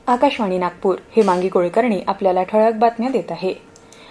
आकाशवाणी नागपूर हे मांगी कुलकर्णी आपल्याला ठळक बातम्या देत आहे।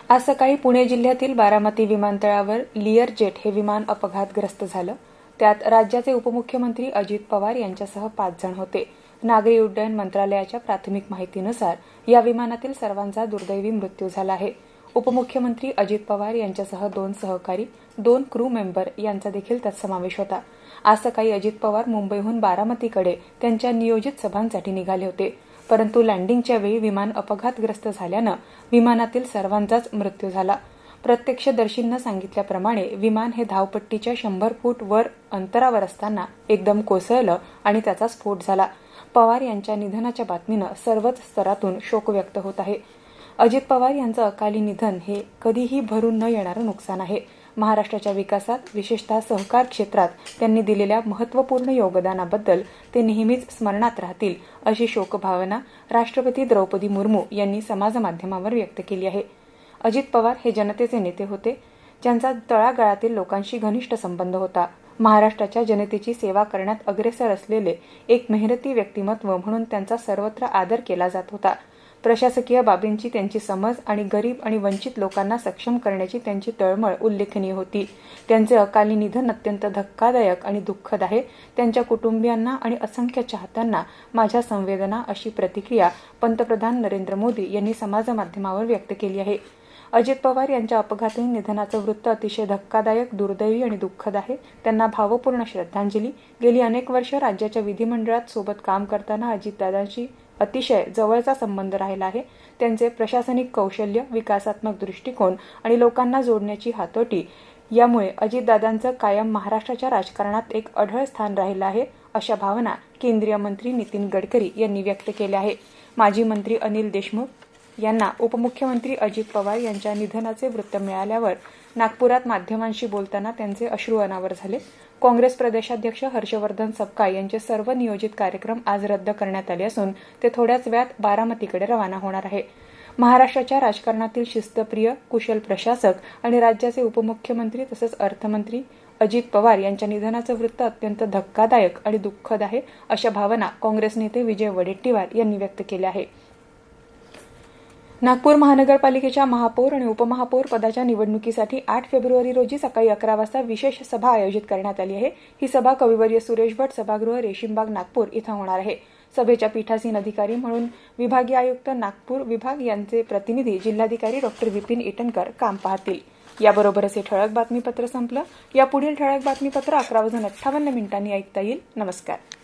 आज सकाळी पुणे जिल्ह्यातील बारामती विमानतळावर लियर जेट हे विमान अपघातग्रस्त झालं। त्यात राज्याचे उपमुख्यमंत्री अजित पवार यांच्यासह 5 जण होते। नागरी उड्डयन मंत्रालयाच्या प्राथमिक माहितीनुसार या विमानातील सर्वांचा दुर्दैवी मृत्यू झाला आहे। उपमुख्यमंत्री अजित पवार यांच्यासह 2 सहकारी, 2 क्रू मेंबर यांचा देखील त्यात समावेश होता। आज सकाळी अजित पवार मुंबईहून बारामतीकडे त्यांच्या नियोजित सभांसाठी निघाले होते, परंतु लँडिंगच्या वेळी विमान अपघातग्रस्त झाल्यानं विमानातील सर्वांचाच मृत्यू झाला। प्रत्यक्षदर्शींना सांगितल्याप्रमाणे विमान हे धावपट्टीच्या 100 फूट वर अंतरावर असताना एकदम कोसळलं आणि त्याचा स्फोट झाला। पवार यांच्या निधनाच्या बातमीनं सर्वच स्तरातून शोक व्यक्त होत आहे। अजित पवार यांचं अकाली निधन हे कधीही भरून न येणारं नुकसान आहे। महाराष्ट्राच्या विकासात, विशेषतः सहकार क्षेत्रात त्यांनी दिलेल्या महत्त्वपूर्ण योगदानाबद्दल ते नेहमीच स्मरणात राहतील, अशी शोकभावना राष्ट्रपती द्रौपदी मुर्मू यांनी समाजमाध्यमावर व्यक्त केली आहे। अजित पवार हे जनतेचे नेते होते, ज्यांचा तळागाळातील लोकांशी घनिष्ठ संबंध होता। महाराष्ट्राच्या जनतेची सेवा करण्यात अग्रेसर असलेले एक मेहनती व्यक्तिमत्व म्हणून त्यांचा सर्वत्र आदर केला जात होता। प्रशासकीय बाबींची त्यांची समज आणि गरीब आणि वंचित लोकांना सक्षम करण्याची त्यांची तळमळ उल्लेखनीय होती। त्यांचे अकाली निधन अत्यंत धक्कादायक आणि दुःखद आहे। त्यांच्या कुटुंबियांना आणि असंख्य चाहत्यांना माझ्या संवेदना, अशी प्रतिक्रिया पंतप्रधान नरेंद्र मोदी यांनी समाजमाध्यमावर व्यक्त केली आहे। अजित पवार यांच्या अपघाती निधनाचं वृत्त अतिशय धक्कादायक, दुर्दैवी आणि दुःखद आहे। त्यांना भावपूर्ण श्रद्धांजली। गेली अनेक वर्ष राज्याच्या विधिमंडळात सोबत काम करताना अजितदादांशी अतिशय जवळचा संबंध राहिला आहे। त्यांचे प्रशासनिक कौशल्य, विकासात्मक दृष्टिकोन आणि लोकांना जोडण्याची हातोटी यामुळे अजितदादांचं कायम महाराष्ट्राच्या राजकारणात एक अढळ स्थान राहिलं आहे, अशा भावना केंद्रीय मंत्री नितीन गडकरी यांनी व्यक्त केल्या आहे। माजी मंत्री अनिल देशमुख यांना उपमुख्यमंत्री अजित पवार यांच्या निधनाचे वृत्त मिळाल्यावर नागपुरात माध्यमांशी बोलताना त्यांचे अश्रू अनावर झाले। काँग्रेस प्रदेशाध्यक्ष हर्षवर्धन सपकाळ यांचे सर्व नियोजित कार्यक्रम आज रद्द करण्यात आले असून ते थोड्याच वेळात बारामतीकडे रवाना होणार आहे। महाराष्ट्राच्या राजकारणातील शिस्तप्रिय, कुशल प्रशासक आणि राज्याचे उपमुख्यमंत्री तसंच अर्थमंत्री अजित पवार यांच्या निधनाचं वृत्त अत्यंत धक्कादायक आणि दुःखद आहे, अशा भावना काँग्रेस नेते विजय वडेट्टीवार यांनी व्यक्त केल्या आहे। नागपूर महानगरपालिकेच्या महापौर आणि उपमहापौर पदाच्या निवडणुकीसाठी 8 फेब्रुवारी रोजी सकाळी 11 वाजता विशेष सभा आयोजित करण्यात आली आहे। ही सभा कविवर्य सुरेश भट सभागृह, रेशीमबाग, नागपूर इथं होणार आहे। सभेच्या पीठासीन अधिकारी म्हणून विभागीय आयुक्त नागपूर विभाग यांचे प्रतिनिधी जिल्हाधिकारी डॉ. विपिन इटनकर काम पाहतील। याबरोबरच हे ठळक बातमीपत्र संपलं। यापुढील ठळक बातमीपत्र 11:58 ऐकता येईल। नमस्कार।